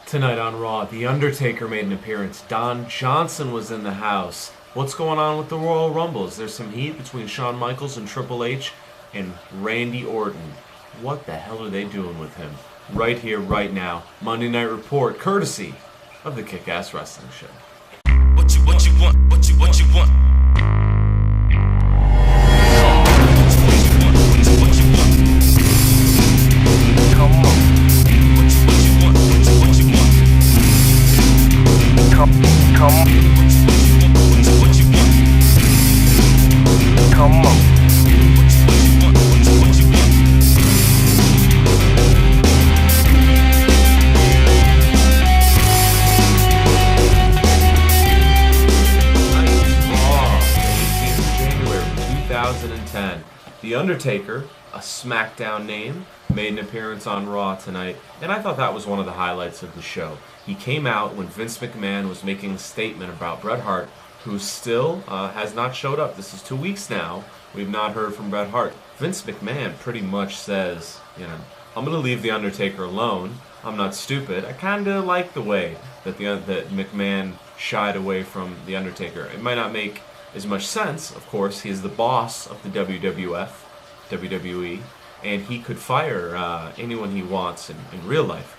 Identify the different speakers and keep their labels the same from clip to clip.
Speaker 1: Tonight on Raw, The Undertaker made an appearance. Don Johnson was in the house. What's going on with the Royal Rumble? Is there some heat between Shawn Michaels and Triple H and Randy Orton? What the hell are they doing with him? Right here, right now. Monday Night Report, courtesy of the Kick-Ass Wrestling Show.
Speaker 2: What you want? What you want? Come on. What you want? What you want? Come on. What you want? Come on. What you want?
Speaker 1: Raw, 18th January 2010. The Undertaker, a SmackDown name, made an appearance on Raw tonight, and I thought that was one of the highlights of the show. He came out when Vince McMahon was making a statement about Bret Hart, who still has not showed up. This is 2 weeks now. We've not heard from Bret Hart. Vince McMahon pretty much says, I'm going to leave The Undertaker alone. I'm not stupid. I kind of like the way that that McMahon shied away from The Undertaker. It might not make as much sense, of course. He's the boss of the WWE, and he could fire anyone he wants in real life.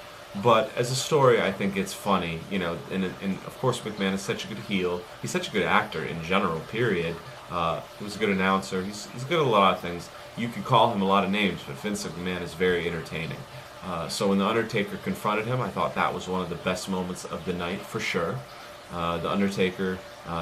Speaker 1: But as a story, I think it's funny, and of course McMahon is such a good heel. He's such a good actor in general, period. He was a good announcer. He's good at a lot of things. You could call him a lot of names, but Vince McMahon is very entertaining. So when The Undertaker confronted him, I thought that was one of the best moments of the night, for sure. The Undertaker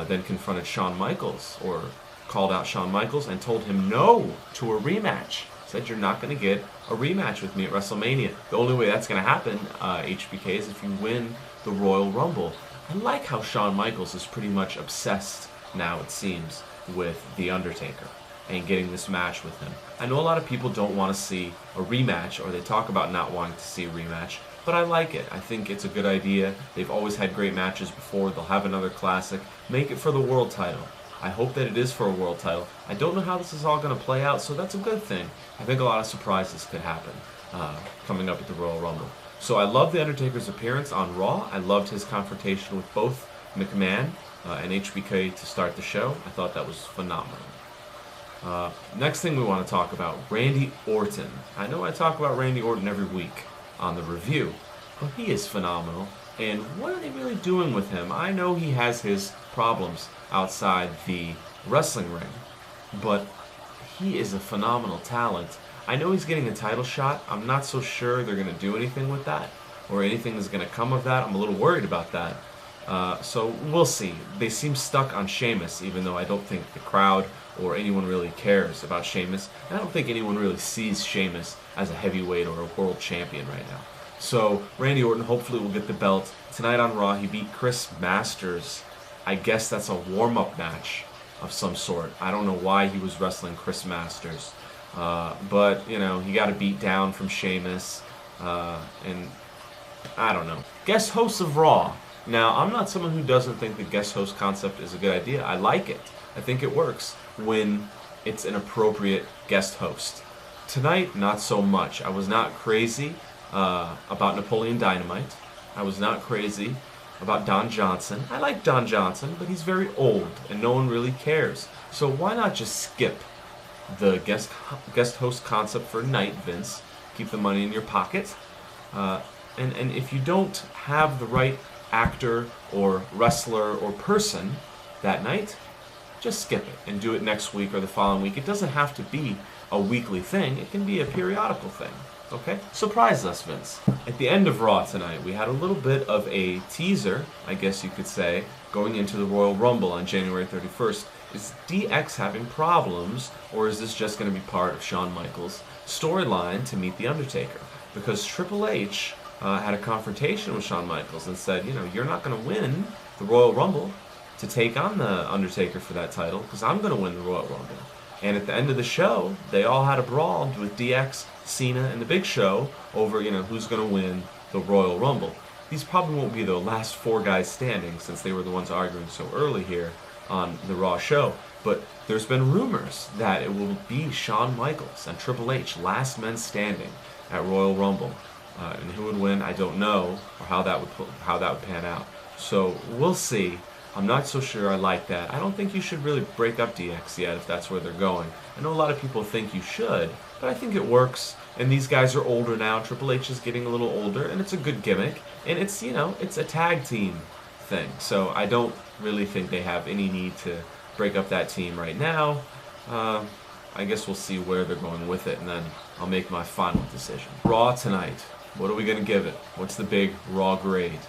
Speaker 1: then confronted Shawn Michaels, or called out Shawn Michaels, and told him no to a rematch. Said, you're not going to get a rematch with me at WrestleMania. The only way that's going to happen, HBK, is if you win the Royal Rumble. I like how Shawn Michaels is pretty much obsessed now, it seems, with The Undertaker and getting this match with him. I know a lot of people don't want to see a rematch, or they talk about not wanting to see a rematch, but I like it. I think it's a good idea. They've always had great matches before. They'll have another classic. Make it for the world title. I hope that it is for a world title. I don't know how this is all going to play out, so that's a good thing. I think a lot of surprises could happen coming up at the Royal Rumble. So I love The Undertaker's appearance on Raw. I loved his confrontation with both McMahon and HBK to start the show. I thought that was phenomenal. Next thing we want to talk about, Randy Orton. I know I talk about Randy Orton every week on the review, but he is phenomenal. And what are they really doing with him? I know he has his problems outside the wrestling ring, but he is a phenomenal talent. I know he's getting a title shot. I'm not so sure they're going to do anything with that, or anything is going to come of that. I'm a little worried about that. So we'll see. They seem stuck on Sheamus, even though I don't think the crowd or anyone really cares about Sheamus. And I don't think anyone really sees Sheamus as a heavyweight or a world champion right now. So Randy Orton hopefully will get the belt. Tonight on Raw, he beat Chris Masters. I guess that's a warm-up match of some sort. I don't know why he was wrestling Chris Masters. But, he got a beat down from Sheamus. And I don't know. Guest hosts of Raw. Now, I'm not someone who doesn't think the guest host concept is a good idea. I like it. I think it works when it's an appropriate guest host. Tonight, not so much. I was not crazy about Napoleon Dynamite. I was not crazy about Don Johnson. I like Don Johnson, but he's very old, and no one really cares. So why not just skip the guest host concept for tonight, Vince? Keep the money in your pocket. And if you don't have the right actor or wrestler or person that night, just skip it and do it next week or the following week. It doesn't have to be a weekly thing. It can be a periodical thing. Okay? Surprise us, Vince. At the end of Raw tonight, we had a little bit of a teaser, I guess you could say, going into the Royal Rumble on January 31st. Is DX having problems, or is this just going to be part of Shawn Michaels' storyline to meet The Undertaker? Because Triple H had a confrontation with Shawn Michaels and said, you're not going to win the Royal Rumble to take on The Undertaker for that title, because I'm going to win the Royal Rumble. And at the end of the show, they all had a brawl with DX, Cena, and The Big Show over, who's going to win the Royal Rumble. These probably won't be the last four guys standing, since they were the ones arguing so early here on the Raw show. But there's been rumors that it will be Shawn Michaels and Triple H, last men standing at Royal Rumble. And who would win, I don't know, or how that would pan out. So we'll see. I'm not so sure I like that. I don't think you should really break up DX yet if that's where they're going. I know a lot of people think you should, but I think it works. And these guys are older now. Triple H is getting a little older, and it's a good gimmick. And it's, it's a tag team thing. So I don't really think they have any need to break up that team right now. I guess we'll see where they're going with it, and then I'll make my final decision. Raw tonight. What are we going to give it? What's the big Raw grade?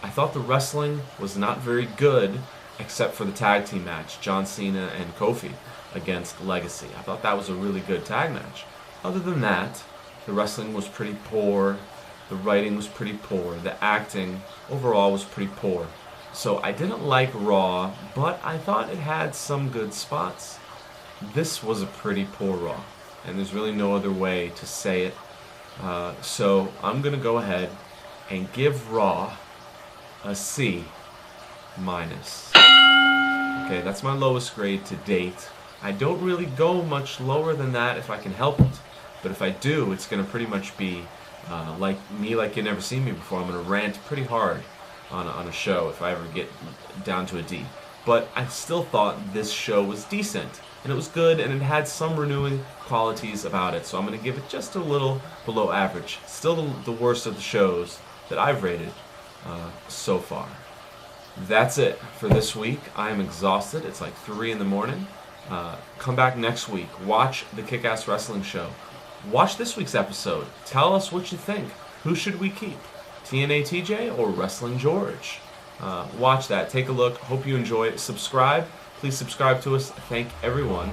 Speaker 1: I thought the wrestling was not very good, except for the tag team match, John Cena and Kofi against Legacy. I thought that was a really good tag match. Other than that, the wrestling was pretty poor, the writing was pretty poor, the acting overall was pretty poor. So I didn't like Raw, but I thought it had some good spots. This was a pretty poor Raw, and there's really no other way to say it. So I'm going to go ahead and give Raw a C-. Okay, that's my lowest grade to date. I don't really go much lower than that if I can help it. But if I do, it's going to pretty much be like you've never seen me before. I'm going to rant pretty hard on a show if I ever get down to a D. But I still thought this show was decent. And it was good, and it had some renewing qualities about it. So I'm going to give it just a little below average. Still the worst of the shows that I've rated so far. That's it for this week. I am exhausted. It's like 3 in the morning. Come back next week. Watch the Kick-Ass Wrestling Show. Watch this week's episode. Tell us what you think. Who should we keep? TNA TJ or Wrestling George? Watch that. Take a look. Hope you enjoy it. Subscribe. Please subscribe to us. Thank everyone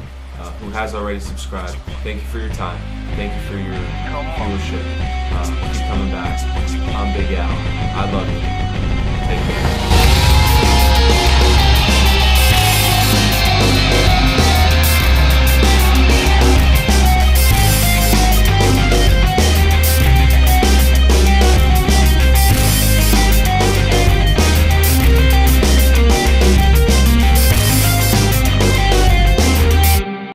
Speaker 1: who has already subscribed. Thank you for your time. Thank you for your viewership. Keep coming back. I'm Big Al. I love